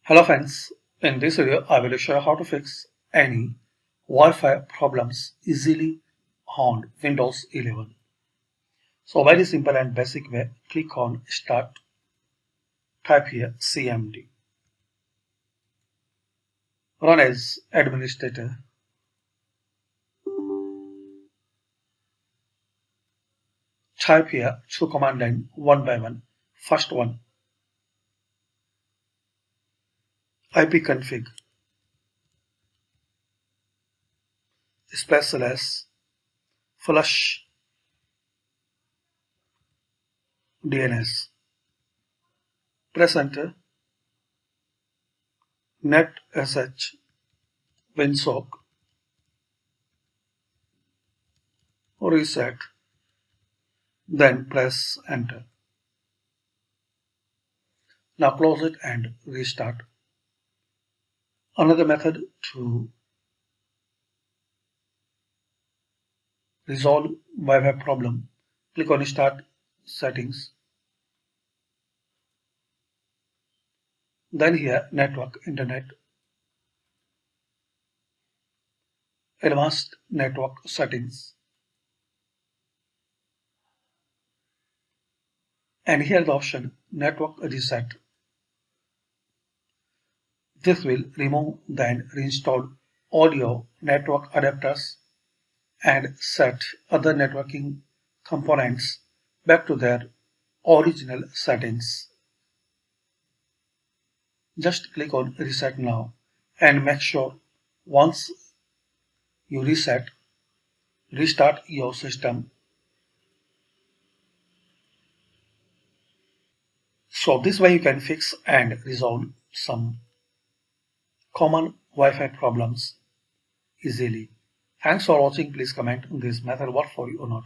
Hello friends, in this video I will show you how to fix any Wi-Fi problems easily on Windows 11. So very simple and basic way, click on Start, type here CMD, run as administrator, type here through command line one by one. First one, ipconfig // flush DNS, press enter, net sh winsock, reset, then press enter. Now close it and restart. Another method to resolve Wi-Fi problem, click on Start Settings, then here Network Internet, Advanced Network Settings, and here the option Network Reset. This will remove then reinstall all your network adapters and set other networking components back to their original settings. Just click on Reset Now and make sure once you reset, restart your system. So this way you can fix and resolve some common Wi-Fi problems easily. Thanks for watching. Please comment this method work for you or not.